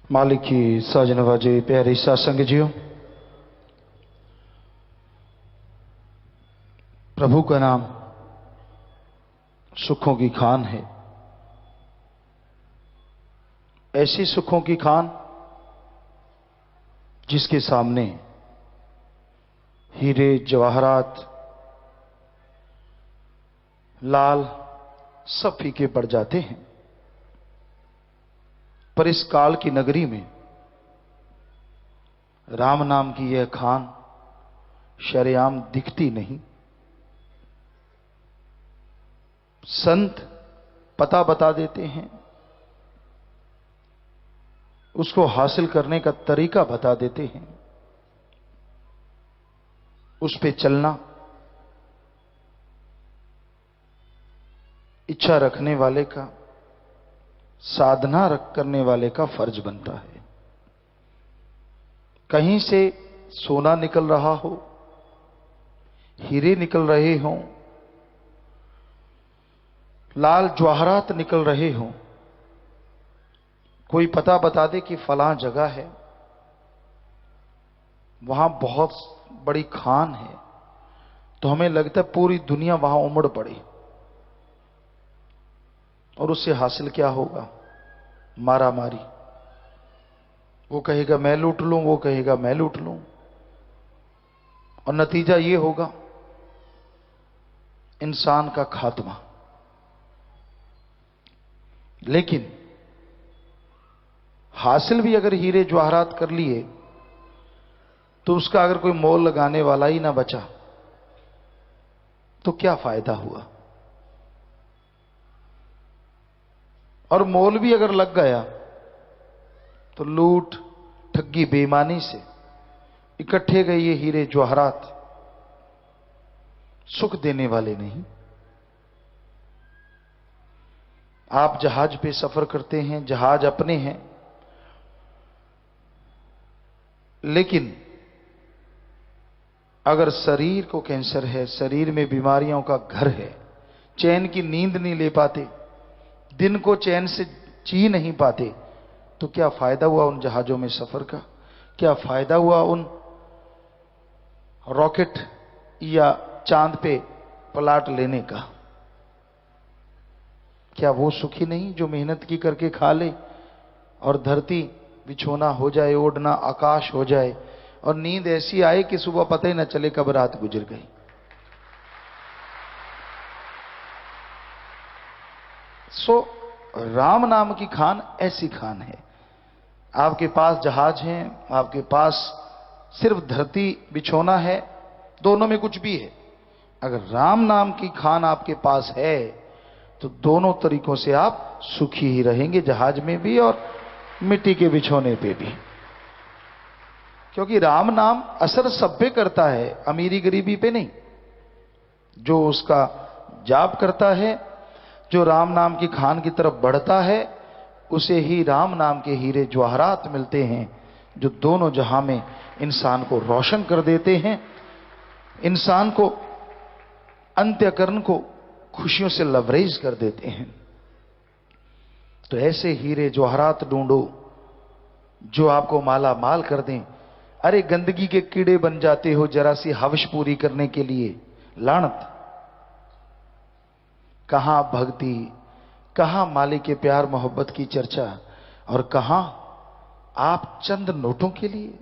मालिक की साज नवाजे प्यारे सत्संग जियो, प्रभु का नाम सुखों की खान है। ऐसी सुखों की खान जिसके सामने हीरे जवाहरात लाल सब फीके पड़ जाते हैं, पर इस काल की नगरी में राम नाम की यह खान शरेआम दिखती नहीं। संत पता बता देते हैं, उसको हासिल करने का तरीका बता देते हैं, उस पे चलना इच्छा रखने वाले का, साधना करने वाले का फर्ज बनता है। कहीं से सोना निकल रहा हो, हीरे निकल रहे हों, लाल जवाहरात निकल रहे हों, कोई पता बता दे कि फलां जगह है, वहां बहुत बड़ी खान है, तो हमें लगता है पूरी दुनिया वहां उमड़ पड़ी। और उससे हासिल क्या होगा? मारा मारी। वो कहेगा मैं लूट लूं, वो कहेगा मैं लूट लूं, और नतीजा ये होगा इंसान का खात्मा। लेकिन हासिल भी अगर हीरे जवाहरात कर लिए तो उसका अगर कोई मोल लगाने वाला ही ना बचा तो क्या फायदा हुआ? और मोल भी अगर लग गया तो लूट ठगी बेईमानी से इकट्ठे गए ये हीरे जवाहरात सुख देने वाले नहीं। आप जहाज पे सफर करते हैं, जहाज अपने हैं, लेकिन अगर शरीर को कैंसर है, शरीर में बीमारियों का घर है, चैन की नींद नहीं ले पाते, दिन को चैन से जी नहीं पाते, तो क्या फायदा हुआ उन जहाजों में सफर का? क्या फायदा हुआ उन रॉकेट या चांद पे प्लाट लेने का? क्या वो सुखी नहीं जो मेहनत की करके खा ले और धरती बिछोना हो जाए, ओढ़ना आकाश हो जाए, और नींद ऐसी आए कि सुबह पता ही न चले कब रात गुजर गई? सो राम नाम की खान ऐसी खान है। आपके पास जहाज है, आपके पास सिर्फ धरती बिछोना है, दोनों में कुछ भी है। अगर राम नाम की खान आपके पास है तो दोनों तरीकों से आप सुखी ही रहेंगे, जहाज में भी और मिट्टी के बिछोने पे भी। क्योंकि राम नाम असर सब पे करता है, अमीरी गरीबी पे नहीं। जो उसका जाप करता है, जो राम नाम की खान की तरफ बढ़ता है, उसे ही राम नाम के हीरे जवाहरात मिलते हैं, जो दोनों जहां में इंसान को रोशन कर देते हैं, इंसान को अंत्यकरण को खुशियों से लबरेज कर देते हैं। तो ऐसे हीरे जवाहरात ढूंढो जो आपको माला माल कर दें। अरे गंदगी के कीड़े बन जाते हो जरा सी हवश पूरी करने के लिए, लानत। कहां भक्ति, कहां मालिक के प्यार मोहब्बत की चर्चा, और कहां आप चंद नोटों के लिए,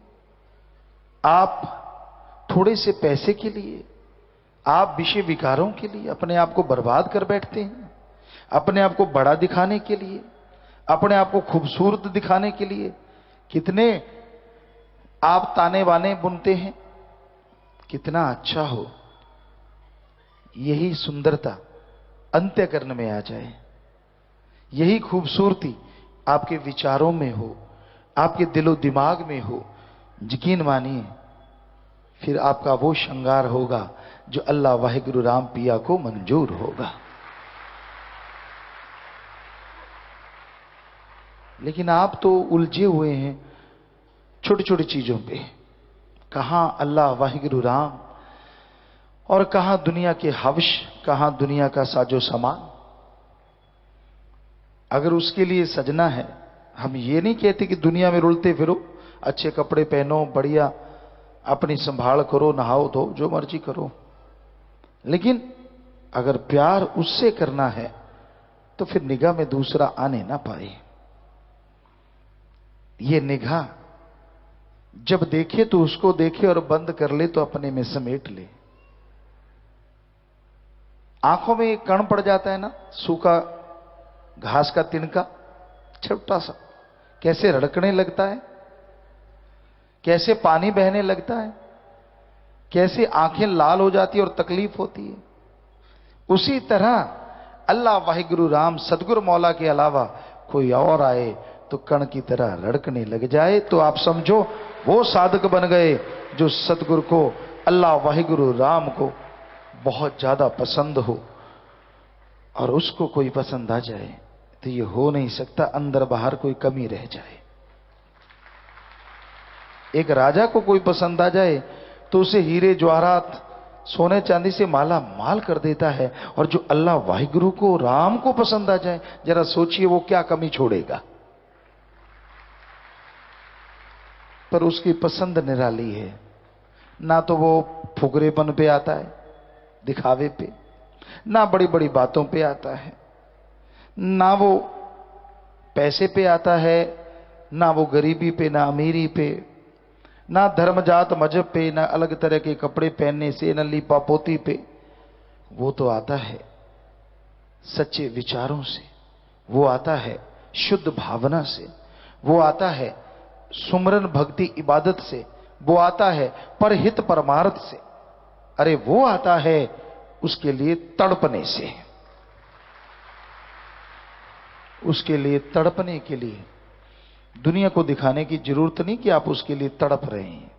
आप थोड़े से पैसे के लिए, आप विषय विकारों के लिए अपने आप को बर्बाद कर बैठते हैं। अपने आप को बड़ा दिखाने के लिए, अपने आप को खूबसूरत दिखाने के लिए कितने आप ताने बाने बुनते हैं। कितना अच्छा हो यही सुंदरता अंत्यकरण में आ जाए, यही खूबसूरती आपके विचारों में हो, आपके दिलो दिमाग में हो। यकीन मानिए फिर आपका वो श्रृंगार होगा जो अल्लाह वाहिगुरु राम पिया को मंजूर होगा। लेकिन आप तो उलझे हुए हैं छोटी छोटी चीजों पे। कहां अल्लाह वाहिगुरु राम और कहां दुनिया के हवश, कहां दुनिया का साजो सामान। अगर उसके लिए सजना है, हम ये नहीं कहते कि दुनिया में रुलते फिरो, अच्छे कपड़े पहनो, बढ़िया अपनी संभाल करो, नहाओ धो, जो मर्जी करो, लेकिन अगर प्यार उससे करना है तो फिर निगाह में दूसरा आने ना पाए। ये निगाह जब देखे तो उसको देखे और बंद कर ले तो अपने में समेट ले। आंखों में एक कण पड़ जाता है ना, सूखा घास का तिनका, छोटा सा, कैसे रड़कने लगता है, कैसे पानी बहने लगता है, कैसे आंखें लाल हो जाती है और तकलीफ होती है। उसी तरह अल्लाह वाहिगुरु राम सदगुरु मौला के अलावा कोई और आए तो कण की तरह रड़कने लग जाए, तो आप समझो वो साधक बन गए जो सदगुरु को, अल्लाह वाहिगुरु राम को बहुत ज्यादा पसंद हो, और उसको कोई पसंद आ जाए तो ये हो नहीं सकता अंदर बाहर कोई कमी रह जाए। एक राजा को कोई पसंद आ जाए तो उसे हीरे जवाहरात सोने चांदी से माला माल कर देता है, और जो अल्लाह वाहिगुरु को राम को पसंद आ जाए, जरा सोचिए वो क्या कमी छोड़ेगा। पर उसकी पसंद निराली है, ना तो वो फुकरेपन पे आता है, दिखावे पे, ना बड़ी बड़ी बातों पे आता है, ना वो पैसे पे आता है, ना वो गरीबी पे, ना अमीरी पे, ना धर्म जात मजहब पे, ना अलग तरह के कपड़े पहनने से, ना लीपा पोती पे। वो तो आता है सच्चे विचारों से, वो आता है शुद्ध भावना से, वो आता है सुमरन भक्ति इबादत से, वो आता है परहित परमार्थ से, अरे वो आता है उसके लिए तड़पने से, उसके लिए तड़पने के लिए। दुनिया को दिखाने की जरूरत नहीं कि आप उसके लिए तड़प रहे हैं।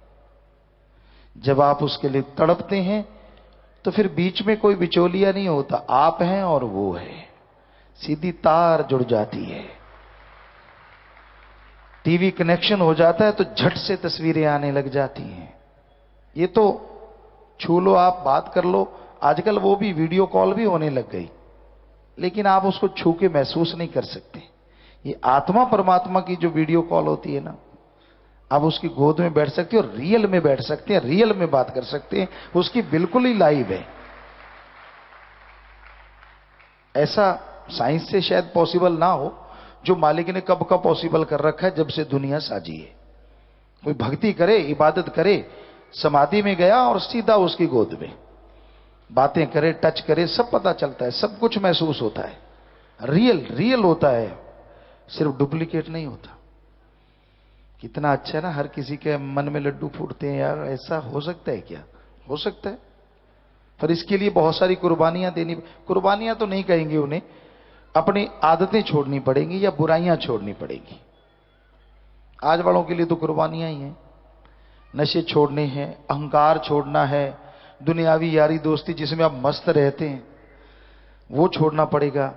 जब आप उसके लिए तड़पते हैं तो फिर बीच में कोई बिचौलिया नहीं होता, आप हैं और वो है, सीधी तार जुड़ जाती है, टीवी कनेक्शन हो जाता है तो झट से तस्वीरें आने लग जाती हैं। ये तो छू लो, आप बात कर लो, आजकल वो भी वीडियो कॉल भी होने लग गई, लेकिन आप उसको छू के महसूस नहीं कर सकते। ये आत्मा परमात्मा की जो वीडियो कॉल होती है ना, आप उसकी गोद में बैठ सकते हो, रियल में बैठ सकते हैं, रियल में बात कर सकते हैं, उसकी बिल्कुल ही लाइव है। ऐसा साइंस से शायद पॉसिबल ना हो, जो मालिक ने कब का पॉसिबल कर रखा है, जब से दुनिया साजी है। कोई भक्ति करे, इबादत करे, समाधि में गया और सीधा उसकी गोद में बातें करे, टच करे, सब पता चलता है, सब कुछ महसूस होता है, रियल रियल होता है, सिर्फ डुप्लीकेट नहीं होता। कितना अच्छा है ना, हर किसी के मन में लड्डू फूटते हैं। यार ऐसा हो सकता है क्या? हो सकता है, पर इसके लिए बहुत सारी कुर्बानियां देनी, कुर्बानियां तो नहीं कहेंगे उन्हें, अपनी आदतें छोड़नी पड़ेंगी या बुराइयां छोड़नी पड़ेंगी। आज वालों के लिए तो कुर्बानियां ही हैं, नशे छोड़ने हैं, अहंकार छोड़ना है, दुनियावी यारी दोस्ती जिसमें आप मस्त रहते हैं वो छोड़ना पड़ेगा।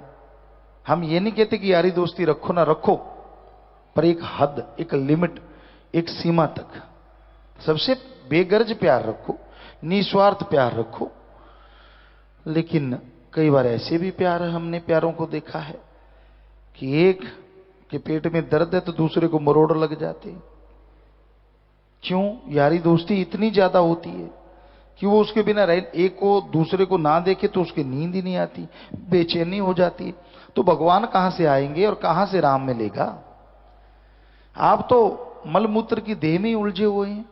हम ये नहीं कहते कि यारी दोस्ती रखो ना रखो, पर एक हद, एक लिमिट, एक सीमा तक सबसे बेगर्ज प्यार रखो, निस्वार्थ प्यार रखो। लेकिन कई बार ऐसे भी प्यार हमने प्यारों को देखा है कि एक के पेट में दर्द है तो दूसरे को मरोड़ लग जाते हैं। क्यों? यारी दोस्ती इतनी ज्यादा होती है कि वो उसके बिना रह, एक को दूसरे को ना देखे तो उसकी नींद ही नहीं आती, बेचैनी हो जाती है। तो भगवान कहां से आएंगे और कहां से राम मिलेगा? आप तो मलमूत्र की देह में ही उलझे हुए हैं।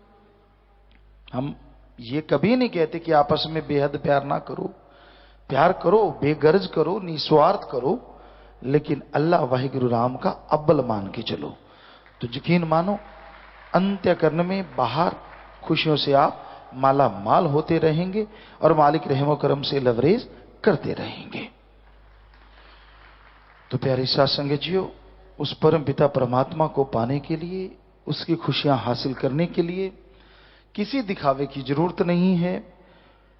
हम ये कभी नहीं कहते कि आपस में बेहद प्यार ना करो, प्यार करो, बेगर्ज करो, निस्वार्थ करो, लेकिन अल्लाह वाहिगुरु राम का अव्वल मान के चलो। तो यकीन मानो अंत्यकरण में बाहर खुशियों से आप माला माल होते रहेंगे और मालिक रहमो करम से लवरेज करते रहेंगे। तो प्यारे साथ संगतियों, उस परम पिता परमात्मा को पाने के लिए, उसकी खुशियां हासिल करने के लिए किसी दिखावे की जरूरत नहीं है।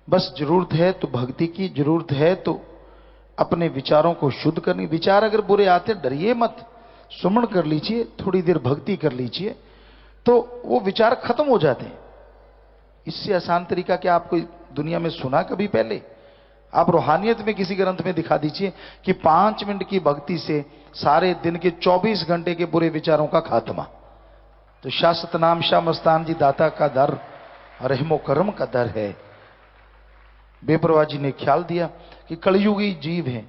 बस जरूरत है तो भक्ति की, जरूरत है तो अपने विचारों को शुद्ध करनी। विचार अगर बुरे आते डरिए मत, सुमन कर लीजिए, थोड़ी देर भक्ति कर लीजिए तो वो विचार खत्म हो जाते हैं। इससे आसान तरीका क्या आपको दुनिया में सुना कभी पहले? आप रूहानियत में किसी ग्रंथ में दिखा दीजिए कि 5 मिनट की भक्ति से सारे दिन के 24 घंटे के बुरे विचारों का खात्मा। तो शाह सतनाम शाह मस्तान जी दाता का दर रहमो करम का दर है। बेपरवाह जी ने ख्याल दिया कि कलयुगी जीव हैं,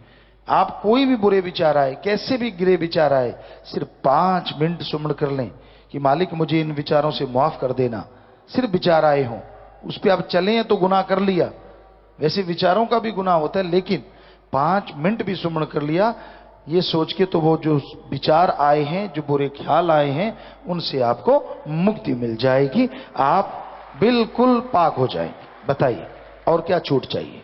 आप कोई भी बुरे विचार आए, कैसे भी गिरे विचार आए, सिर्फ 5 मिनट सुमन कर लें कि मालिक मुझे इन विचारों से माफ कर देना। सिर्फ विचार आए हों, उस पर आप चलें तो गुनाह कर लिया, वैसे विचारों का भी गुनाह होता है, लेकिन 5 मिनट भी सुमन कर लिया ये सोच के, तो वो जो विचार आए हैं, जो बुरे ख्याल आए हैं, उनसे आपको मुक्ति मिल जाएगी, आप बिल्कुल पाक हो जाएंगे। बताइए और क्या छूट चाहिए?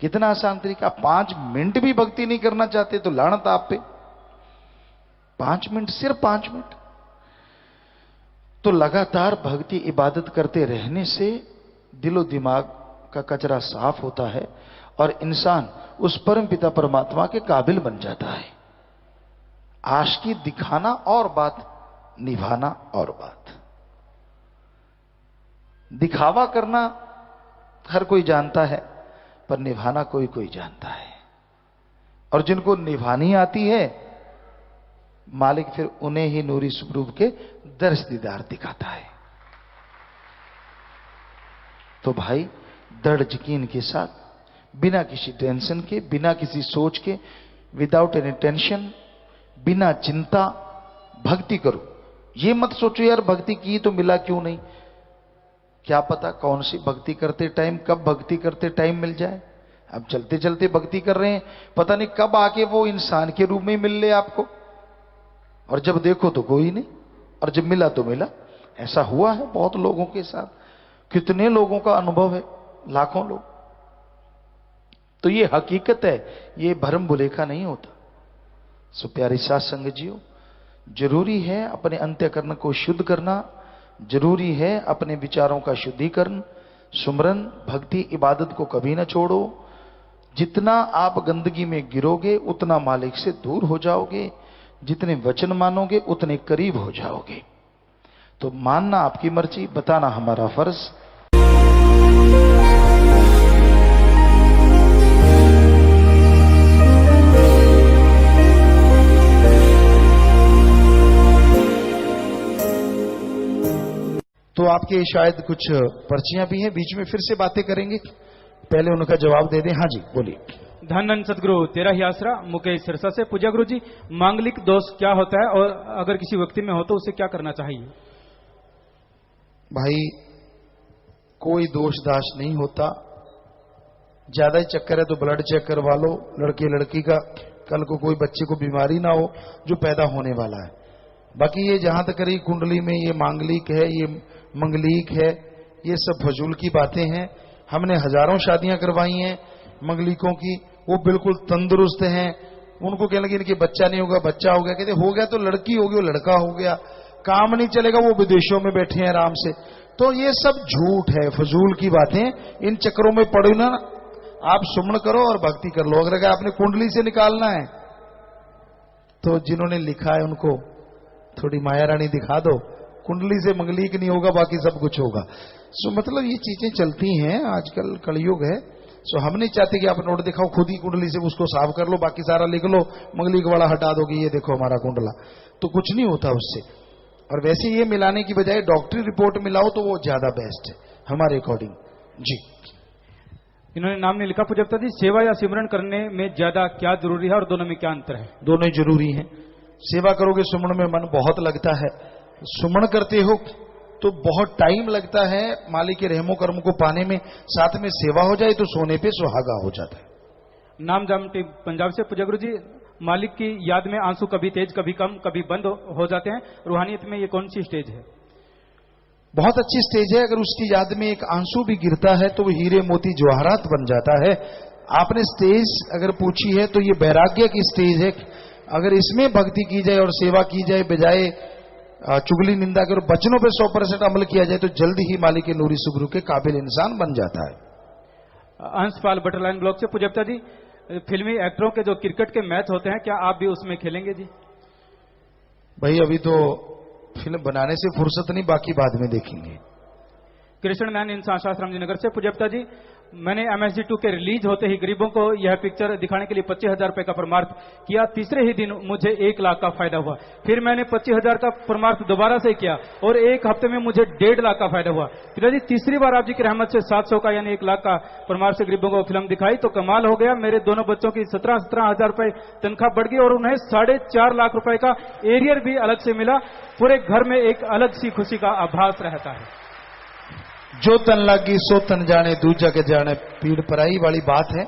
कितना आसान तरीका। 5 मिनट भी भक्ति नहीं करना चाहते तो लानत आप पे। 5 मिनट, सिर्फ 5 मिनट। तो लगातार भक्ति इबादत करते रहने से दिलो दिमाग का कचरा साफ होता है और इंसान उस परम पिता परमात्मा के काबिल बन जाता है। आशिकी दिखाना और बात, निभाना और बात। दिखावा करना हर कोई जानता है, पर निभाना कोई कोई जानता है। और जिनको निभानी आती है, मालिक फिर उन्हें ही नूरी स्वरूप के दर्श दीदार दिखाता है। तो भाई दृढ़ यकीन के साथ, बिना किसी टेंशन के, बिना किसी सोच के, विदाउट एनी टेंशन, बिना चिंता भक्ति करो। ये मत सोचो यार भक्ति की तो मिला क्यों नहीं, क्या पता कौन सी भक्ति करते टाइम, कब भक्ति करते टाइम मिल जाए। अब चलते चलते भक्ति कर रहे हैं, पता नहीं कब आके वो इंसान के रूप में मिल ले आपको, और जब देखो तो कोई नहीं, और जब मिला तो मिला। ऐसा हुआ है बहुत लोगों के साथ, कितने लोगों का अनुभव है, लाखों लोग। तो ये हकीकत है, ये भरम भुलेखा नहीं होता। सो प्यारी साथ संगत जियो, जरूरी है अपने अंतःकरण को शुद्ध करना, जरूरी है अपने विचारों का शुद्धिकरण। सुमरन भक्ति इबादत को कभी ना छोड़ो। जितना आप गंदगी में गिरोगे उतना मालिक से दूर हो जाओगे, जितने वचन मानोगे उतने करीब हो जाओगे। तो मानना आपकी मर्जी, बताना हमारा फर्ज। तो आपके शायद कुछ पर्चियां भी हैं, बीच में फिर से बातें करेंगे, पहले उनका जवाब दे दें। हाँ जी बोलिए। धन सदगुरु तेरा ही आसरा, मुकेश सिरसा से। पूज्य गुरु जी, मांगलिक दोष क्या होता है और अगर किसी व्यक्ति में हो तो उसे क्या करना चाहिए? भाई कोई दोष दाश नहीं होता, ज्यादा ही चक्कर है तो ब्लड चेक करवा लो लड़के लड़की का, कल को कोई बच्चे को बीमारी ना हो जो पैदा होने वाला है। बाकी ये जहां तक रही कुंडली में ये मांगलिक है, ये मंगलिक है, ये सब फजूल की बातें हैं। हमने हजारों शादियां करवाई हैं मंगलिकों की, वो बिल्कुल तंदुरुस्त हैं। उनको कहने लगे इनके बच्चा नहीं होगा, बच्चा हो गया, कहते हो गया तो लड़की होगी, वो लड़का हो गया, काम नहीं चलेगा, वो विदेशों में बैठे हैं आराम से। तो ये सब झूठ है, फजूल की बातें। इन चक्करों में पड़ो ना, आप सुमन करो और भक्ति कर लो। अगर आपने कुंडली से निकालना है तो जिन्होंने लिखा है उनको थोड़ी माया रानी दिखा दो, कुंडली से मंगलिक नहीं होगा, बाकी सब कुछ होगा। सो मतलब ये चीजें चलती हैं, आजकल कलयुग है। सो हम नहीं चाहते कि आप नोट दिखाओ, खुद ही कुंडली से उसको साफ कर लो, बाकी सारा लिख लो, मंगलिक वाला हटा दोगे, ये देखो हमारा कुंडला, तो कुछ नहीं होता उससे। और वैसे ये मिलाने की बजाय डॉक्टरी रिपोर्ट मिलाओ तो वो ज्यादा बेस्ट है हमारे अकॉर्डिंग जी। इन्होंने नाम नहीं लिखा। पूज्यता जी, सेवा या सिमरन करने में ज्यादा क्या जरूरी है और दोनों में क्या अंतर है? दोनों ही जरूरी हैं। सेवा करोगे सुमन में मन बहुत लगता है, सुमन करते हो तो बहुत टाइम लगता है मालिक के रहमो कर्म को पाने में। साथ में सेवा हो जाए तो सोने पे सुहागा हो जाता है। नाम जाम टीम पंजाब से। पूज्य गुरु जी, मालिक की याद में आंसू कभी तेज कभी कम कभी बंद हो जाते हैं, रूहानियत में ये कौन सी स्टेज है? बहुत अच्छी स्टेज है। अगर उसकी याद में एक आंसू भी गिरता है तो वो हीरे मोती जवाहरात बन जाता है। आपने स्टेज अगर पूछी है तो ये वैराग्य की स्टेज है। अगर इसमें भक्ति की जाए और सेवा की जाए, बजाय चुगली निंदा कर बचनों पे 100% अमल किया जाए, तो जल्दी ही मालिक के नूरी सुबरू के काबिल इंसान बन जाता है। अंशपाल बटरलाइन ब्लॉक से। पूज्यता जी, फिल्मी एक्टरों के जो क्रिकेट के मैच होते हैं, क्या आप भी उसमें खेलेंगे जी? भाई अभी तो फिल्म बनाने से फुर्सत नहीं, बाकी बाद में देखेंगे। कृष्ण नयन इंसान शास्त्राम जी नगर से। पूज्य पिता जी, मैंने MSG2 के रिलीज होते ही गरीबों को यह पिक्चर दिखाने के लिए 25,000 रुपए का परमार्थ किया। तीसरे ही दिन मुझे 1 लाख का फायदा हुआ। फिर मैंने 25,000 का परमार्थ दोबारा से किया और 1 हफ्ते में मुझे 1.5 लाख का फायदा हुआ। पिताजी, तीसरी बार आप जी की रहमत से 700 का यानी 1 लाख का परमार्थ से गरीबों को फिल्म दिखाई तो कमाल हो गया। मेरे दोनों बच्चों की 17,000 रुपए तनख्वाह बढ़ गई और उन्हें 4.5 लाख रुपए का एरियर भी अलग से मिला। पूरे घर में एक अलग सी खुशी का आभास रहता है। जो तन लागी सो तन जाने, दूजा के जाने पीड़ पराई वाली बात है।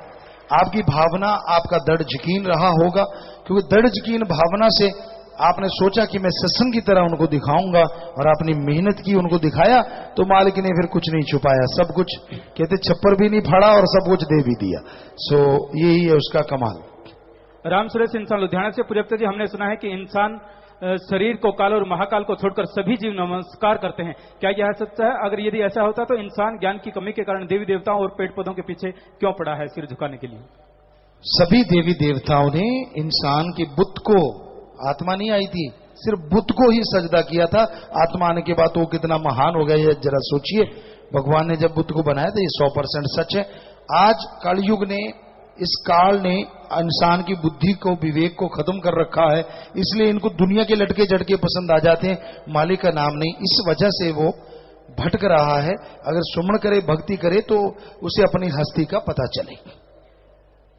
आपकी भावना, आपका दृढ़ यकीन रहा होगा, क्योंकि दृढ़ यकीन भावना से आपने सोचा कि मैं सत्संग की तरह उनको दिखाऊंगा और अपनी मेहनत की, उनको दिखाया तो मालिक ने फिर कुछ नहीं छुपाया, सब कुछ कहते छप्पर भी नहीं फाड़ा और सब कुछ दे भी दिया। सो यही है उसका कमाल। राम सुरेश इंसान लुधियाना से। पूज्य पिता जी, हमने सुना है कि इंसान शरीर को, काल और महाकाल को छोड़कर सभी जीव नमस्कार करते हैं, क्या यह सच है? अगर यदि ऐसा होता तो इंसान ज्ञान की कमी के कारण देवी देवताओं और पेड़ पौधों के पीछे क्यों पड़ा है सिर झुकाने के लिए? सभी देवी देवताओं ने इंसान के बुत को, आत्मा नहीं आई थी, सिर्फ बुत को ही सजदा किया था। आत्मा आने के बाद वो कितना महान हो गया ये जरा सोचिए। भगवान ने जब बुत को बनाया था, ये 100% सच है। आज कलयुग ने, इस काल ने इंसान की बुद्धि को, विवेक को खत्म कर रखा है, इसलिए इनको दुनिया के लटके झटके पसंद आ जाते हैं, मालिक का नाम नहीं। इस वजह से वो भटक रहा है। अगर सुमन करे, भक्ति करे तो उसे अपनी हस्ती का पता चले।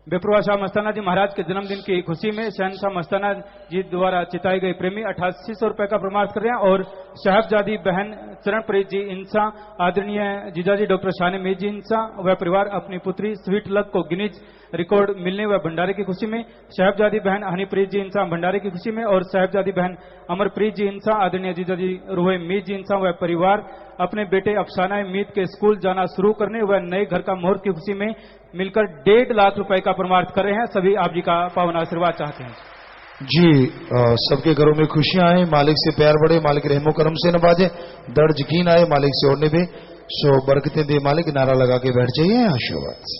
बेपरवाह शाह मस्ताना जी महाराज के जन्मदिन की खुशी में शहनशाह मस्ताना जी द्वारा चिताए गए प्रेमी 8800 रुपए का प्रमाण कर रहे हैं। और साहबजादी बहन चरणप्रीत जी इंसा, आदरणीय जीजाजी डॉक्टर शाने मीर जी इंसा व परिवार अपनी पुत्री स्वीट लक को गिनीज रिकॉर्ड मिलने व भंडारे की खुशी में, साहबजादी बहन हनीप्रीत जी इंसा भंडारे की खुशी में और साहबजादी बहन अमरप्रीत जी इंसा, आदरणीय जीजाजी रोहे मीर जी इंसा व परिवार अपने बेटे अफसाना मीत के स्कूल जाना शुरू करने व नए घर का मुहूर्त की खुशी में मिलकर 1.5 लाख रुपए का परमार्थ कर रहे हैं। सभी आप जी का पावन आशीर्वाद चाहते हैं जी। सबके घरों में खुशियां आए, मालिक से प्यार बढ़े, मालिक रहमो करम से नवाजे, दर्द यकीन आए, मालिक से और निभे, सो बरकतें दे मालिक। नारा लगा के बैठ जाइए, आशीर्वाद।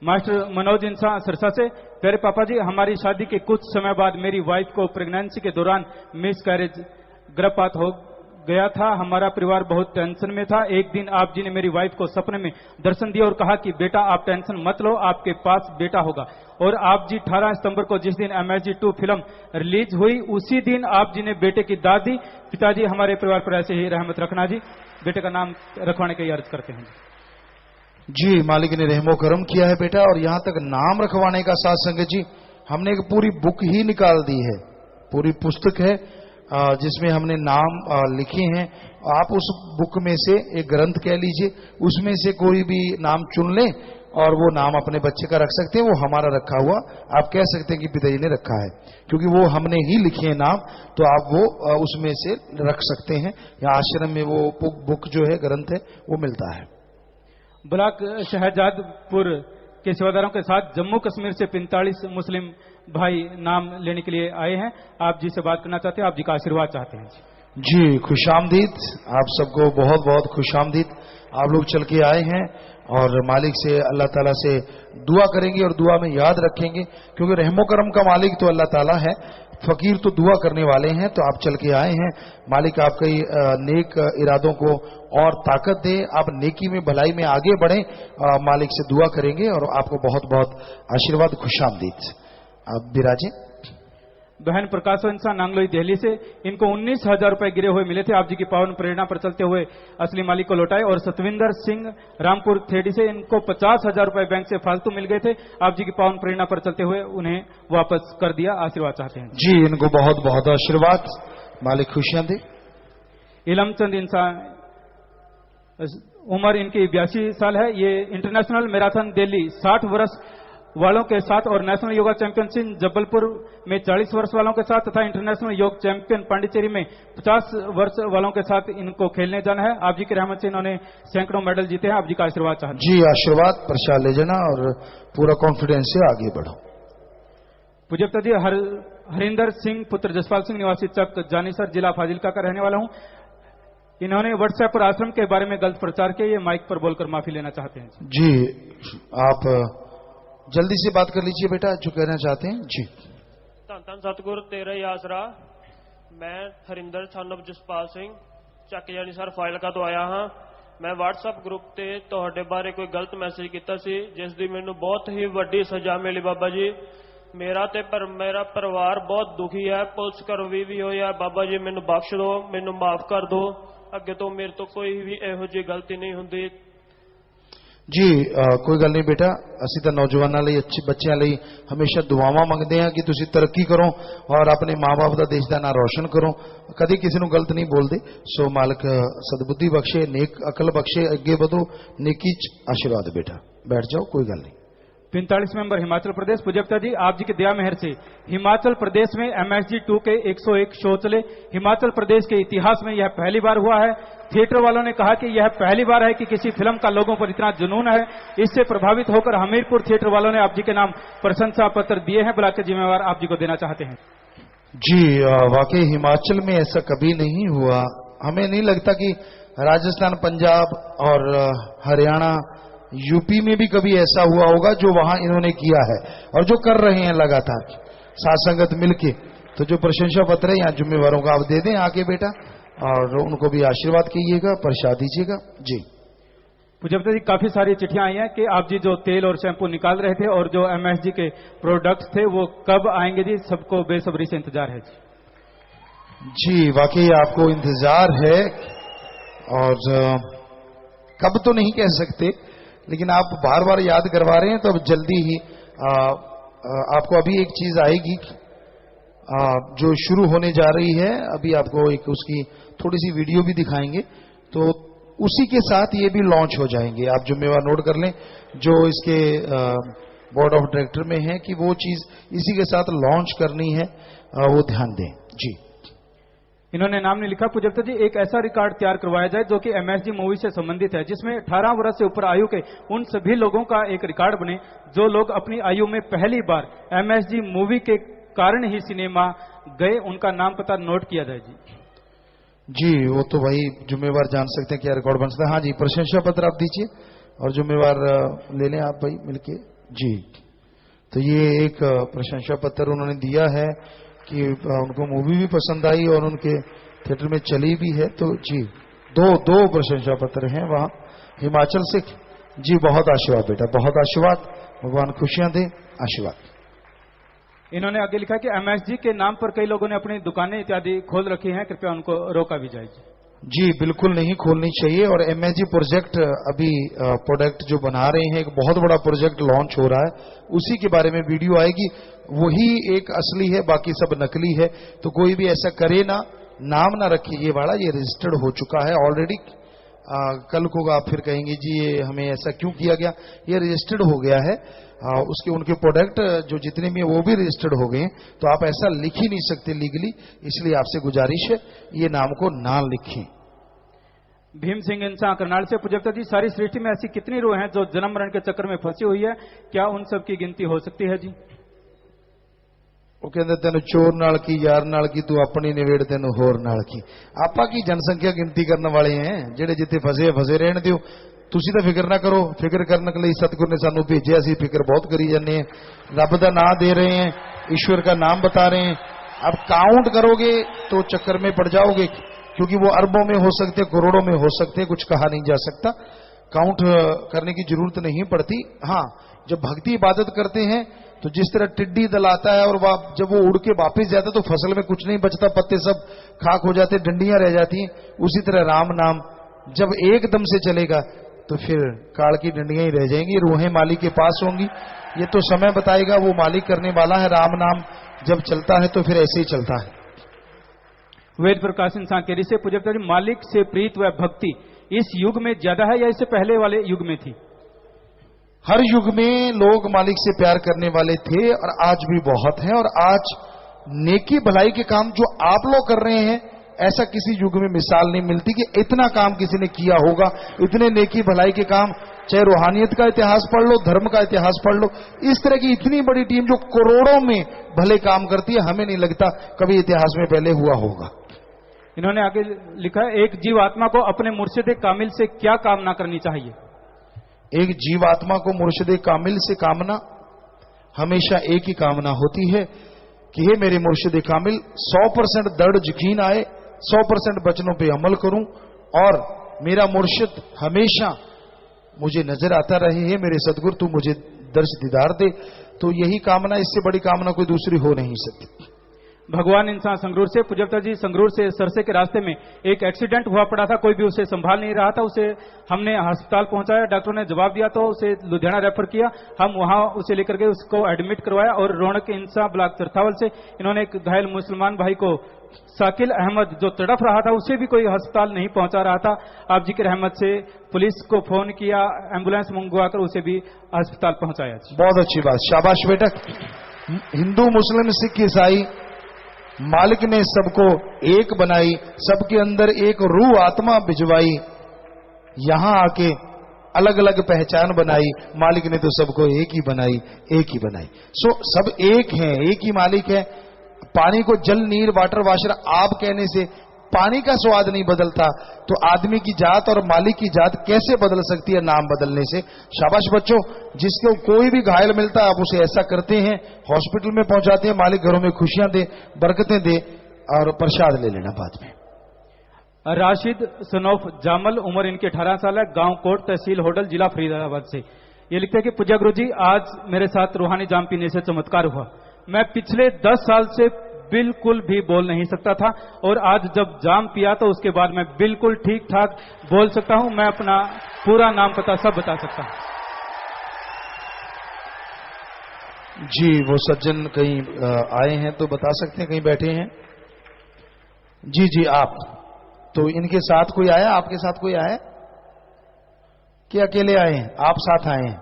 मास्टर मनोज इंसान सिरसा से। प्यारे पापा जी, हमारी शादी के कुछ समय बाद मेरी वाइफ को प्रेगनेंसी के दौरान मिस कैरेज गर्भपात हो गया था। हमारा परिवार बहुत टेंशन में था। एक दिन आप जी ने मेरी वाइफ को सपने में दर्शन दिया और कहा कि बेटा आप टेंशन मत लो, आपके पास बेटा होगा। और आप जी 18 सितंबर को जिस दिन MSG2 फिल्म रिलीज हुई उसी दिन आप जी ने बेटे की दाद दी। पिताजी हमारे परिवार पर ऐसे ही रहमत रखना जी। बेटे का नाम रखवाने की अर्ज करते हैं जी। मालिक ने रहमो करम किया है बेटा, और यहां तक नाम रखवाने का साथ संगत जी हमने एक पूरी बुक ही निकाल दी है, पूरी पुस्तक है जिसमें हमने नाम लिखे हैं। आप उस बुक में से एक ग्रंथ कह लीजिए, उसमें से कोई भी नाम चुन लें और वो नाम अपने बच्चे का रख सकते हैं। वो हमारा रखा हुआ आप कह सकते हैं कि पिताजी ने रखा है, क्योंकि वो हमने ही लिखे हैं नाम, तो आप वो उसमें से रख सकते हैं। या आश्रम में वो बुक जो है, ग्रंथ है, वो मिलता है। ब्लॉक शहजादपुर के सेवादारों के साथ जम्मू कश्मीर से 45 मुस्लिम भाई नाम लेने के लिए आए हैं। आप जी से बात करना चाहते हैं, आप जी का आशीर्वाद चाहते हैं जी। खुशामदीद, आप सबको बहुत बहुत खुशामदीद। आप लोग चल के आए हैं और मालिक से, अल्लाह ताला से दुआ करेंगे और दुआ में याद रखेंगे, क्योंकि रहमो करम का मालिक तो अल्लाह ताला है, फकीर तो दुआ करने वाले हैं। तो आप चल के आए हैं, मालिक आपके नेक इरादों को और ताकत दे, आप नेकी में, भलाई में आगे बढ़ें। मालिक से दुआ करेंगे और आपको बहुत बहुत आशीर्वाद। खुशामदीद। आप विराजे। बहन प्रकाश इंसान नांगलोई दिल्ली से। इनको 19,000 रुपए गिरे हुए मिले थे, आप जी की पावन प्रेरणा पर चलते हुए असली मालिक को लौटाए। और सतविंदर सिंह रामपुर थेड़ी से, इनको 50,000 रुपए बैंक से फालतू मिल गए थे, आप जी की पावन प्रेरणा पर चलते हुए उन्हें वापस कर दिया। आशीर्वाद चाहते हैं जी। इनको बहुत बहुत आशीर्वाद, मालिक खुशियां दे। इलमचंद इंसान, उम्र इनकी 82 साल है। ये इंटरनेशनल मैराथन दिल्ली 60 वर्ष वालों के साथ और नेशनल योगा चैंपियनशिप जबलपुर में 40 वर्ष वालों के साथ तथा इंटरनेशनल योग चैंपियन पांडिचेरी में 50 वर्ष वालों के साथ इनको खेलने जाना है। आप जी की रहमत से इन्होंने सैकड़ों मेडल जीते हैं। आप जी का आशीर्वाद चाहते हैं जी। आशीर्वाद, प्रसाद ले जाना और पूरा कॉन्फिडेंस से आगे बढ़ो। पूज्य पिता जी, हरिंदर सिंह पुत्र जसपाल सिंह निवासी चक जानीसर जिला फाजिलका का रहने वाला हूं। इन्होंने व्हाट्सएप पर आश्रम के बारे में गलत प्रचार किया, ये माइक पर बोलकर माफी लेना चाहते हैं जी। आप जल्दी से बात कर लीजिए बेटा, जो कहना चाहते हैं जी। धन धन सतगुर तेरा ही आसरा। मैं हरिंदर सन ऑफ जसपाल सिंह ਚੱਕ ਜਾਨੀ ਸਰ ਫਾਈਲ ਕਾ ਤੋਂ ਆਇਆ ਹਾਂ। मैं WhatsApp ग्रुप ਤੇ ਤੁਹਾਡੇ ਬਾਰੇ ਕੋਈ ਗਲਤ ਮੈਸੇਜ ਕੀਤਾ ਸੀ ਜਿਸ ਦੀ ਮੈਨੂੰ ਬਹੁਤ ਹੀ ਵੱਡੀ ਸਜ਼ਾ ਮਿਲੀ ਬਾਬਾ ਜੀ। ਮੇਰਾ ਪਰਿਵਾਰ ਬਹੁਤ ਦੁਖੀ ਹੈ, ਪੁਲਿਸ ਕਰਵੀ ਵੀ ਹੋਈ ਹੈ। ਬਾਬਾ ਜੀ ਮੈਨੂੰ ਬਖਸ਼ ਦਿਓ, ਮੈਨੂੰ ਮਾਫ ਕਰ ਦਿਓ। ਅੱਗੇ ਤੋਂ ਮੇਰੇ ਤੋਂ ਕੋਈ ਵੀ ਇਹੋ ਜਿਹੀ ਗਲਤੀ ਨਹੀਂ ਹੁੰਦੀ। जी कोई गल नहीं बेटा, असी तो नौजवानों लिए अच्छे बच्चों लिए हमेशा दुआवां मंगते हैं कि तुसी तरक्की करो और अपने माँ बाप का देश का नाम रोशन करो। कभी किसी को गलत नहीं बोलते। सो मालिक सदबुद्धि बख्शे, नेक अकल बख्शे, अगे बढ़ो, नेकी आशीर्वाद। बेटा बैठ जाओ, कोई गल नहीं। 45 मेंबर हिमाचल प्रदेश। पूजकता जी, आप जी की दया मेहर से हिमाचल प्रदेश में MSG 2 के 101 शो चले। हिमाचल प्रदेश के इतिहास में यह पहली बार हुआ है। थिएटर वालों ने कहा कि यह पहली बार है कि किसी फिल्म का लोगों पर इतना जुनून है। इससे प्रभावित होकर हमीरपुर थिएटर वालों ने आप जी के नाम प्रशंसा पत्र दिए हैं। बुला के जिम्मेवार आप जी को देना चाहते हैं। जी वाकई हिमाचल में ऐसा कभी नहीं हुआ। हमें नहीं लगता कि राजस्थान, पंजाब और हरियाणा, यूपी में भी कभी ऐसा हुआ होगा जो वहां इन्होंने किया है और जो कर रहे हैं लगातार साथ संगत मिलके। तो जो प्रशंसा पत्र है यहाँ जिम्मेवारों को आप दे दें आके बेटा, और उनको भी आशीर्वाद कीजिएगा, प्रसाद दीजिएगा। जी पूजपता जी, काफी सारी चिट्ठियां आई हैं कि आप जी जो तेल और शैम्पू निकाल रहे थे और जो MSG के प्रोडक्ट्स थे वो कब आएंगे जी? सबको बेसब्री से इंतजार है जी। वाकई आपको इंतजार है और कब तो नहीं कह सकते, लेकिन आप बार बार याद करवा रहे हैं तो अब जल्दी ही आपको अभी एक चीज आएगी जो शुरू होने जा रही है। अभी आपको एक उसकी थोड़ी सी वीडियो भी दिखाएंगे, तो उसी के साथ ये भी लॉन्च हो जाएंगे। आप जिम्मेवार नोट कर लें जो इसके बोर्ड ऑफ डायरेक्टर में है कि वो चीज इसी के साथ लॉन्च करनी है, वो ध्यान दें। जी इन्होंने नाम नहीं लिखा। पूजकता जी, एक ऐसा रिकॉर्ड तैयार करवाया जाए जो कि MSG मूवी से संबंधित है, जिसमें 18 वर्ष से ऊपर आयु के उन सभी लोगों का एक रिकॉर्ड बने जो लोग अपनी आयु में पहली बार MSG मूवी के कारण ही सिनेमा गए, उनका नाम पता नोट किया जाए। जी वो तो भाई जिम्मेवार जान सकते हैं क्या रिकॉर्ड बन सकता है। हाँ जी, प्रशंसा पत्र आप दीजिए और जिम्मेवार ले लें आप भाई मिलके। जी तो ये एक प्रशंसा पत्र उन्होंने दिया है कि उनको मूवी भी पसंद आई और उनके थिएटर में चली भी है। तो जी दो प्रशंसा पत्र हैं वहां हिमाचल से। जी बहुत आशीर्वाद बेटा, बहुत आशीर्वाद, भगवान खुशियां दे, आशीर्वाद। इन्होंने आगे लिखा कि MSG के नाम पर कई लोगों ने अपनी दुकानें इत्यादि खोल रखी हैं, कृपया उनको रोका भी जाए। जी बिल्कुल नहीं खोलनी चाहिए। और MSG प्रोजेक्ट अभी प्रोडक्ट जो बना रहे हैं, एक बहुत बड़ा प्रोजेक्ट लॉन्च हो रहा है, उसी के बारे में वीडियो आएगी। वही एक असली है, बाकी सब नकली है। तो कोई भी ऐसा करे ना, नाम ना रखे ये वाला, ये रजिस्टर्ड हो चुका है ऑलरेडी। कल को आप फिर कहेंगे जी ये हमें ऐसा क्यों किया गया, ये रजिस्टर्ड हो गया है। उसके उनके प्रोडक्ट जो जितने भी वो भी रजिस्टर्ड हो गए। तो आप ऐसा लिख ही नहीं सकते लीगली, इसलिए आपसे गुजारिश है ये नाम को ना लिखें। भीम सिंह इंसा करनाल से। पूजकता जी, सारी सृष्टि में ऐसी कितनी रूह हैं जो जन्म मरण के चक्कर में फंसी हुई है, क्या उन सब की गिनती हो सकती है जी? वो कहते तेन चोर नाल की, यार नाल की, तू अपनी निवेड़ तेन होर नाल की। आपा की जनसंख्या गिनती करने वाले हैं, जेडे जिथे फसे फसे रहने दियो। तुसी तो फिक्र ना करो, फिक्र करने के लिए सतगुरु ने सानू भेजे, असी फिक्र बहुत करी जाने हैं। रब का नाम दे रहे हैं, ईश्वर का नाम बता रहे हैं। अब काउंट करोगे तो चक्कर में पड़ जाओगे, क्योंकि वो अरबों में हो सकते, करोड़ों में हो सकते, कुछ कहा नहीं जा सकता। काउंट करने की जरूरत नहीं पड़ती। हाँ, जब भक्ति इबादत करते हैं तो जिस तरह टिड्डी दल आता है और जब वो उड़ के वापस जाता है तो फसल में कुछ नहीं बचता, पत्ते सब खाक हो जाते, डंडियां रह जाती हैं। उसी तरह राम नाम जब एकदम से चलेगा तो फिर काल की डंडियां ही रह जाएंगी, रूहें मालिक के पास होंगी। ये तो समय बताएगा, वो मालिक करने वाला है। राम नाम जब चलता है तो फिर ऐसे ही चलता है। वेद प्रकाश इंसान केरी से। पूजकता जी, मालिक से प्रीत व भक्ति इस युग में ज्यादा है या इससे पहले वाले युग में थी? हर युग में लोग मालिक से प्यार करने वाले थे और आज भी बहुत हैं। और आज नेकी भलाई के काम जो आप लोग कर रहे हैं, ऐसा किसी युग में मिसाल नहीं मिलती कि इतना काम किसी ने किया होगा। इतने नेकी भलाई के काम, चाहे रूहानियत का इतिहास पढ़ लो, धर्म का इतिहास पढ़ लो, इस तरह की इतनी बड़ी टीम जो करोड़ों में भले काम करती है, हमें नहीं लगता कभी इतिहास में पहले हुआ होगा। इन्होंने आगे लिखा है, एक जीव आत्मा को अपने मुर्शिद कामिल से क्या कामना करनी चाहिए? एक जीवात्मा को मुर्शिद कामिल से कामना हमेशा एक ही कामना होती है कि हे मेरे मुर्शिद कामिल, 100% दृढ़ यकीन आए, 100% वचनों पे अमल करूं और मेरा मुर्शिद हमेशा मुझे नजर आता रहे है। मेरे सदगुरु तू मुझे दर्श दीदार दे। तो यही कामना, इससे बड़ी कामना कोई दूसरी हो नहीं सकती। भगवान इंसान संगरूर से, पूज्यता जी संगरूर से सरसे के रास्ते में एक एक्सीडेंट हुआ पड़ा था, कोई भी उसे संभाल नहीं रहा था। उसे हमने अस्पताल पहुंचाया, डॉक्टरों ने जवाब दिया तो उसे लुधियाना रेफर किया। हम वहां उसे लेकर गए, उसको एडमिट करवाया और रौनक इंसान ब्लॉक चरथावल से इन्होंने एक घायल मुसलमान भाई को, शाकिल अहमद जो तड़प रहा था, उसे भी कोई अस्पताल नहीं पहुंचा रहा था। आप जी की रहमत से पुलिस को फोन किया, एम्बुलेंस मंगवाकर उसे भी अस्पताल पहुंचाया। बहुत अच्छी बात, शाबाश बेटा। हिंदू मुस्लिम सिख ईसाई मालिक ने सबको एक बनाई, सबके अंदर एक रूह आत्मा भिजवाई, यहां आके अलग अलग पहचान बनाई। मालिक ने तो सबको एक ही बनाई, एक ही बनाई। सो सब एक हैं, एक ही मालिक है। पानी को जल, नीर, वाटर, वाशर आप कहने से पानी का स्वाद नहीं बदलता, तो आदमी की जात और मालिक की जात कैसे बदल सकती है नाम बदलने से। शाबाश बच्चों, जिसको कोई भी घायल मिलता है आप उसे ऐसा करते हैं, हॉस्पिटल में पहुंचाते हैं। मालिक घरों में खुशियां दे, बरकतें दे, और प्रसाद ले लेना बाद में। राशिद सनौफ जामल, उम्र इनके 18 साल है, गांव कोट, तहसील होडल, जिला फरीदाबाद से। ये लिखते हैं कि पूज्य गुरु जी, आज मेरे साथ रूहानी जाम पीने से चमत्कार हुआ। मैं पिछले 10 साल से बिल्कुल भी बोल नहीं सकता था, और आज जब जाम पिया तो उसके बाद मैं बिल्कुल ठीक ठाक बोल सकता हूं। मैं अपना पूरा नाम पता सब बता सकता हूं। जी, वो सज्जन कहीं आए हैं तो बता सकते हैं, कहीं बैठे हैं? जी जी, आप तो इनके साथ कोई आया, आपके साथ कोई आया कि अकेले आए हैं? आप साथ आए हैं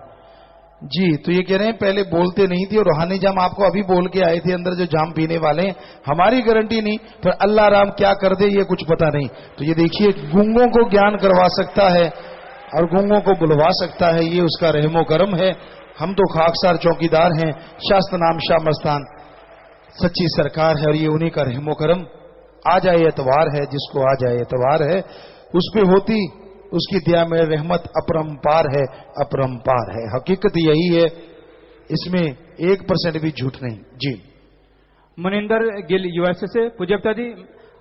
जी। तो ये कह रहे हैं पहले बोलते नहीं थे और रूहानी जाम आपको अभी बोल के आए थे अंदर जो जाम पीने वाले हैं। हमारी गारंटी नहीं, फिर अल्लाह राम क्या कर दे ये कुछ पता नहीं। तो ये देखिए, गूंगों को ज्ञान करवा सकता है और गूंगों को बुलवा सकता है, ये उसका रहमो करम है। हम तो खाकसार चौकीदार हैं, शास्त्र नाम शाह मस्तान सच्ची सरकार है, और ये उन्हीं का रहमो करम। आ जाए एतवार है, जिसको आ जाए एतवार है, उस पे होती उसकी दया में रहमत अपरंपार है, अपरंपार है। हकीकत यही है, इसमें 1% भी झूठ नहीं। जी, मनिंदर गिल यूएसए से, पूज्यता जी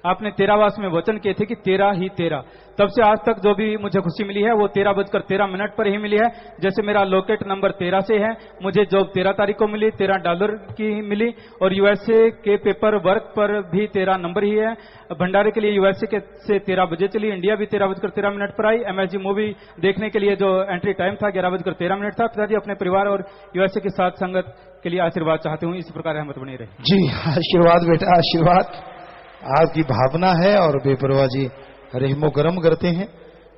आपने 13वास में वचन किए थे कि 13 ही 13, तब से आज तक जो भी मुझे खुशी मिली है वो 13:13 पर ही मिली है। जैसे मेरा लॉकेट नंबर 13 से है, मुझे जॉब 13 तारीख को मिली, $13 की मिली, और यूएसए के पेपर वर्क पर भी 13 नंबर ही है। भंडारे के लिए यूएसए के से 13 बजे चली, इंडिया भी 13:13 पर आई। एमएसजी मूवी देखने के लिए जो एंट्री टाइम था 11:13 था। पिताजी अपने परिवार और यूएसए के साथ संगत के लिए आशीर्वाद चाहते हूँ, इसी प्रकार रहमत बनी रहे। जी, आशीर्वाद बेटा, आशीर्वाद आपकी भावना है और बेपरवाह जी रहमो करम करते हैं।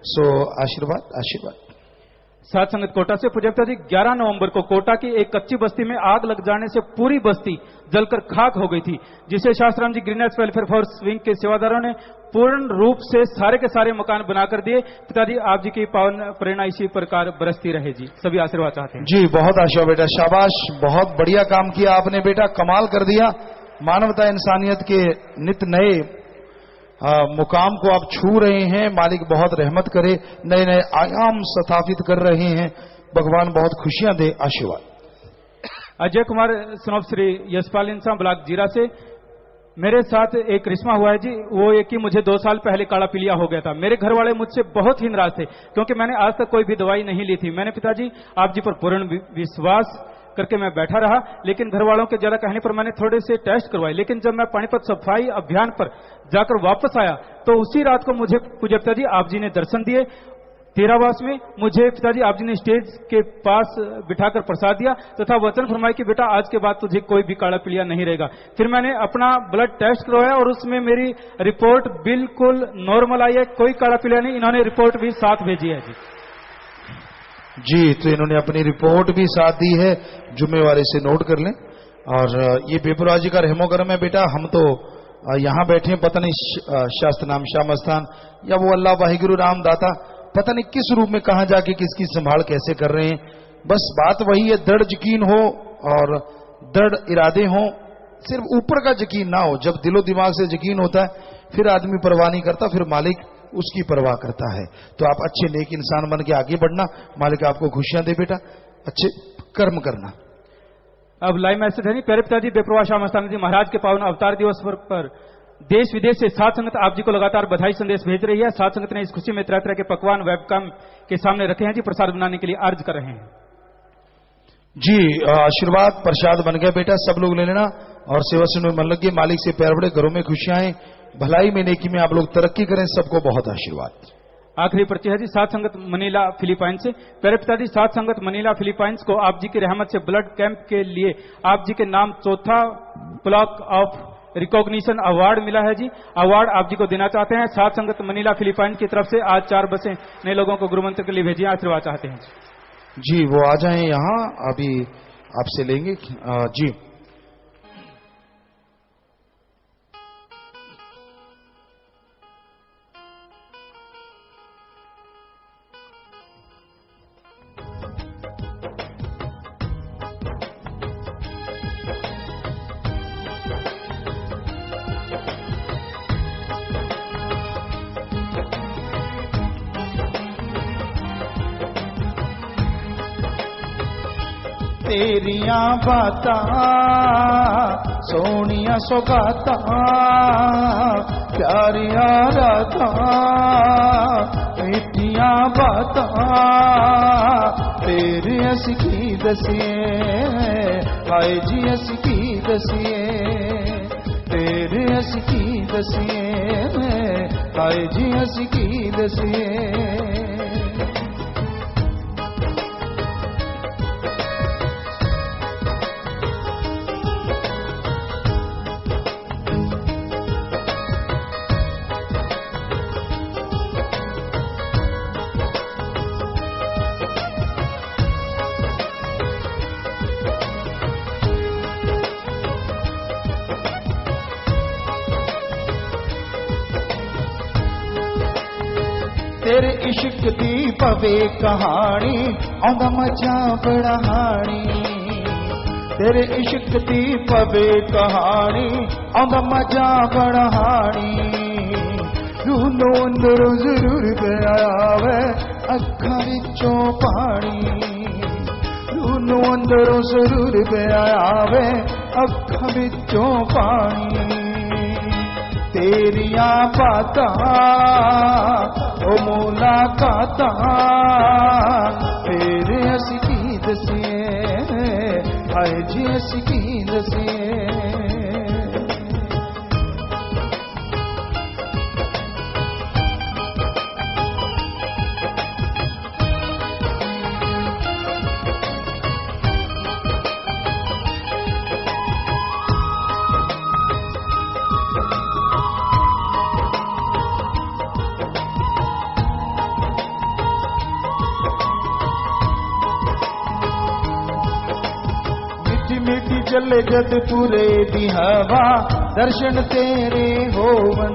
सो आशीर्वाद, आशीर्वाद। साथ संगत कोटा से, पूज्यता जी 11 नवंबर को कोटा की एक कच्ची बस्ती में आग लग जाने से पूरी बस्ती जलकर खाक हो गई थी, जिसे शास्त्राम जी ग्रीनहाउस वेलफेयर फोर्स विंग के सेवादारों ने पूर्ण रूप से सारे के सारे मकान बनाकर दिए। पिताजी आप जी की पावन प्रेरणा इसी प्रकार बरसती रहे जी, सभी आशीर्वाद चाहते हैं। जी, बहुत आशीर्वाद बेटा, शाबाश, बहुत बढ़िया काम किया आपने बेटा, कमाल कर दिया। मानवता इंसानियत के नित नए मुकाम को आप छू रहे हैं। मालिक बहुत रहमत करे, नए नए आयाम स्थापित कर रहे हैं। भगवान बहुत खुशियां दे, आशीर्वाद। अजय कुमार सनोप श्री यशपाल इंसान ब्लॉक जीरा से, मेरे साथ एक रिश्मा हुआ है जी, वो एक कि मुझे 2 साल पहले काला पीलिया हो गया था। मेरे घर वाले मुझसे बहुत ही नाराज थे, क्योंकि मैंने आज तक कोई भी दवाई नहीं ली थी। मैंने पिताजी आप जी पर पूर्ण विश्वास करके मैं बैठा रहा, लेकिन घर वालों के ज्यादा कहने पर मैंने थोड़े से टेस्ट करवाए। लेकिन जब मैं पानीपत सफाई अभियान पर जाकर वापस आया तो उसी रात को मुझे पूज्य पिताजी आप जी ने दर्शन दिए। 13वास में मुझे पिताजी आप जी ने स्टेज के पास बिठाकर प्रसाद दिया तथा वचन फरमाया कि बेटा आज के बाद तुझे कोई भी काला पीलिया नहीं रहेगा। फिर मैंने अपना ब्लड टेस्ट करवाया और उसमें मेरी रिपोर्ट बिल्कुल नॉर्मल आई है, कोई काला पीलिया नहीं। इन्होंने रिपोर्ट भी साथ भेजी है जी, तो इन्होंने अपनी रिपोर्ट भी साथ दी है, जुम्मेवारी से नोट कर लें। और ये बेपुरा जी का रहमो करम है बेटा। हम तो यहां बैठे हैं, पता नहीं शास्त्र नाम शाह मस्तान या वो अल्लाह वाहिगुरु राम दाता पता नहीं किस रूप में कहां जाके किसकी संभाल कैसे कर रहे हैं। बस बात वही है, दृढ़ यकीन हो और दृढ़ इरादे हो, सिर्फ ऊपर का यकीन ना हो। जब दिलो दिमाग से यकीन होता है फिर आदमी परवाह नहीं करता, फिर मालिक उसकी परवाह करता है। तो आप अच्छे नेक इंसान बन के आगे बढ़ना, मालिक आपको खुशियां दे बेटा, अच्छे कर्म करना। अब लाइव मैसेज है नहीं, प्यारे पिताजी बेप्रवाह शाह मस्तान जी महाराज के पावन अवतार दिवस पर देश विदेश से साध संगत आप जी को लगातार बधाई संदेश भेज रही है। साध संगत ने इस खुशी में तरह तरह के पकवान वेबकैम के सामने रखे हैं जी, प्रसाद बनाने के लिए अर्ज कर रहे हैं जी। आशीर्वाद प्रसाद बन गया बेटा, सब लोग ले लेना और सेवा सुनने में मन लग गई। मालिक से प्यार बढ़े, घरों में खुशियां आए, भलाई में नेकी में आप लोग तरक्की करें, सबको बहुत आशीर्वाद। आखिरी पर्ची है जी साध संगत मनीला फिलीपाइंस से। प्यारे पिताजी, साध संगत मनीला फिलीपाइंस को आप जी की रहमत से ब्लड कैंप के लिए आप जी के नाम चौथा ब्लॉक ऑफ रिकॉग्निशन अवार्ड मिला है जी। अवार्ड आप जी को देना चाहते हैं। साध संगत मनीला फिलीपाइंस की तरफ से आज 4 बसें नए लोगों को गुरुमंत्र के लिए भेजी, आशीर्वाद चाहते हैं जी। वो आ जाएं यहाँ, अभी आपसे लेंगे जी। तेरिया बातां सोनिया सौगातां प्यारिया रातां मिठिया बातां तेरे असी की दसिए, हाय जी असी की दसिए, तेरे असी की दसिए, हाय जी असी की दसिए। तेरे इश्क दी पवे कहानी आंदा मजा बड़ा हानी, तेरे इश्क दी पवे कहानी आंदा मजा बड़ा हानी। रूह नो अंदरों जरूर आवे अखां विचों पानी, रूह नो अंदरों जरूर आवे अखां विचों पानी। तेरिया बातां ओ मुलाकातां तेरे असी की दसिए, हाय जी असी की दसिए। मिठी चले जद पूरे दी हवा दर्शन तेरे होवन,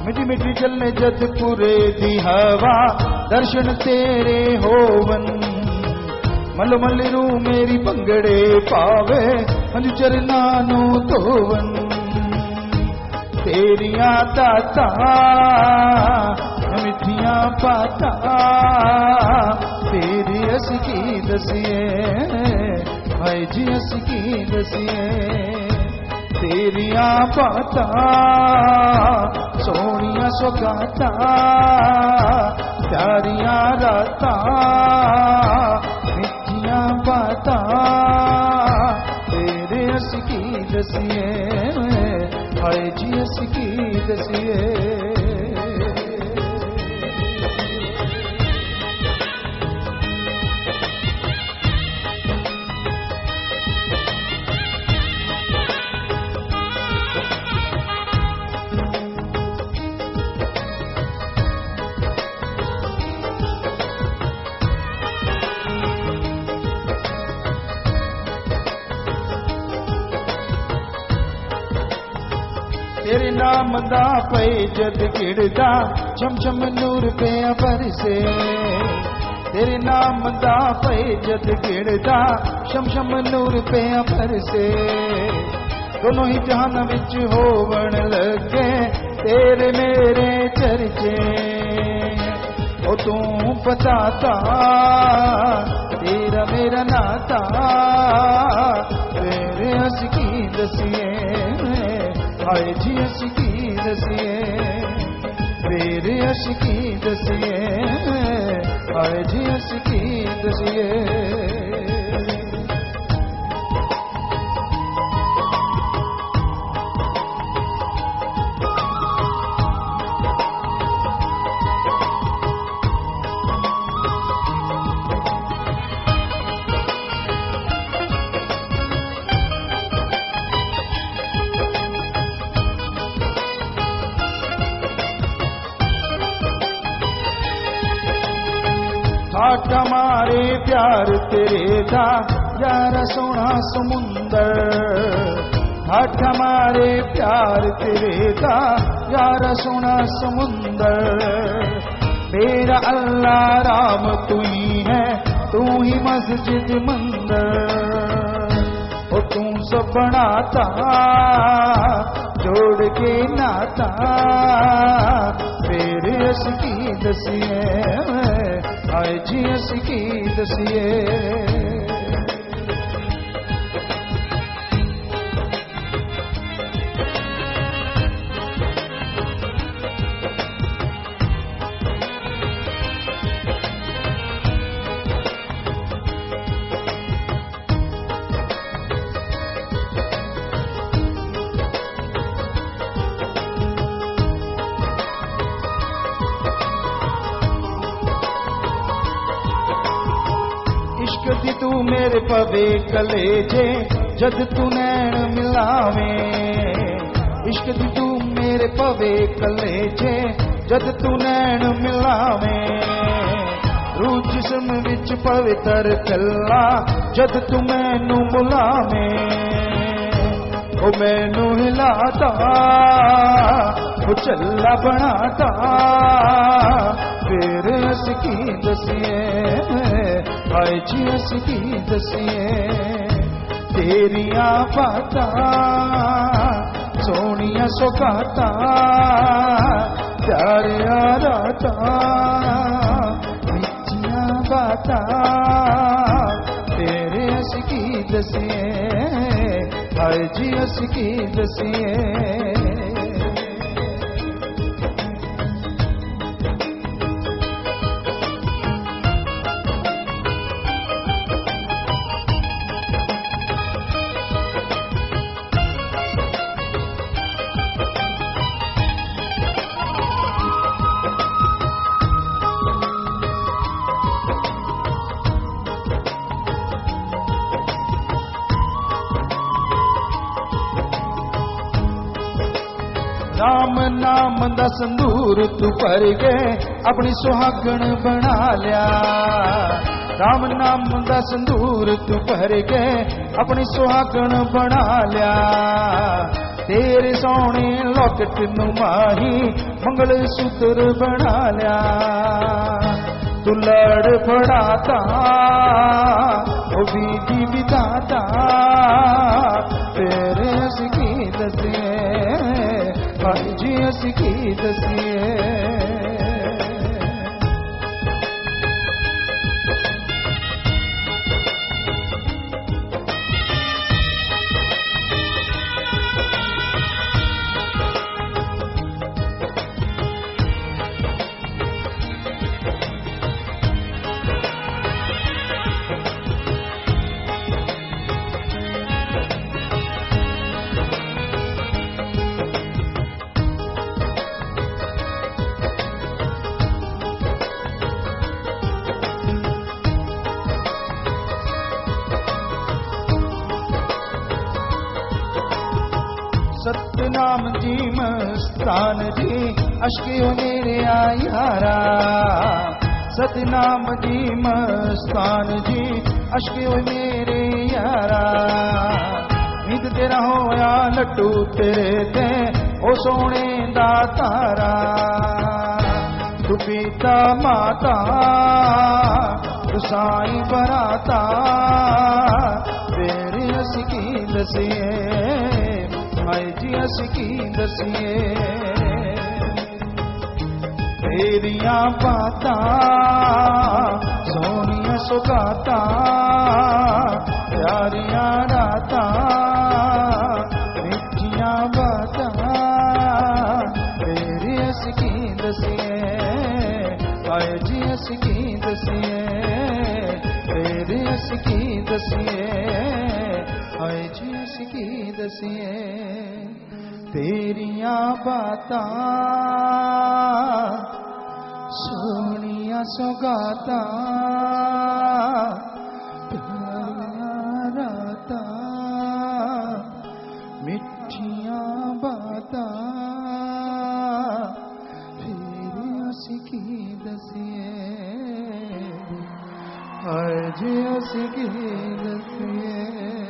मिठी मिठी चले जद पूरे दी हवा दर्शन तेरे होवन। मल मल रू मेरी भंगड़े पावे हंज चरना नू धोवन। तेरिया दाता मिठिया पाता तेरी अस की दसिए, हाय जी अस की दसिए। तेरिया बातां सोनिया सौगातां प्यारिया रातां मिठिया बातां तेरे अस की दसिए, हाय जी अस की दसिए। तेरे नाम दा पे जद गिरदा छम छम नूर पे बरसे, तेरे नाम दा पे जद गिरदा छम छम नूर पे बरसे। दोनों ही जहान विच होवण लगे तेरे मेरे चर्चे, ओ तू बताता तेरा मेरा नाता तेरे हंस की दसिए, हाय जी हंस असकी दसिए, हाय जी असकी दसिए। ठाठ हमारे प्यार तेरे दा यारा सोना समुंदर, ठाठ हमारे प्यार तेरे दा यारा सोना समुंदर। मेरा अल्लाह राम तू ही है, तू ही मस्जिद मंदिर, ओ तू सब बनाता जोड़ के नाता, फिर असकी दसिए, हाय जी असकी दसिए। इश्क दी तू मेरे पवे कलेजे जद तू नैन मिलावे, इश्क दी तू मेरे पवे कलेजे जद तू नैन मिलावे। रूह जिस्म विच पवित्र चला जद तू मैनू बुलावे, ओ मैनू हिलाता ओ चला बनाता, फिर असकी दसिए, हाय जी असकी दसिए। तेरिया बातां सोनिया सुगाता, प्यारिया रातां मिठिया बातां, तेरे असकी दसिए, हाय जी असकी दसिए। राम नाम दा संदूर तू भर के अपनी सुहागण बना लिया, राम नाम दा संदूर तू भर के अपनी सुहागण बना लिया। तेरे सोने लॉकेट नू माही मंगल सूत्र बना लिया, तू लड़ फड़ाता ओ बीदी बिताता, तेरे असकी दसिए, हाय जी असकी दसिए। सतनाम जी मस्तान जी अशके मेरे यारा, सतनाम जी मस्तान जी अशके मेरे यारा। नींद तेरा होया लड्डू तेरे ते ओ सोने दा तारा, तू पिता माता तू साईं बराता, तेरे असकी दसिए, हाय जी असकी दसिए। तेरिया बातां सोनिया सुगाता, प्यारिया रातां मिठिया बातां, तेरे असकी दसिए, दसिए हाय जी उसकी दसिए तेरिया बातां सोहणिया सौगातां प्यारियां रातां मिठिया बातां फिर उसकी दसिए हाय जी उसकी दसिए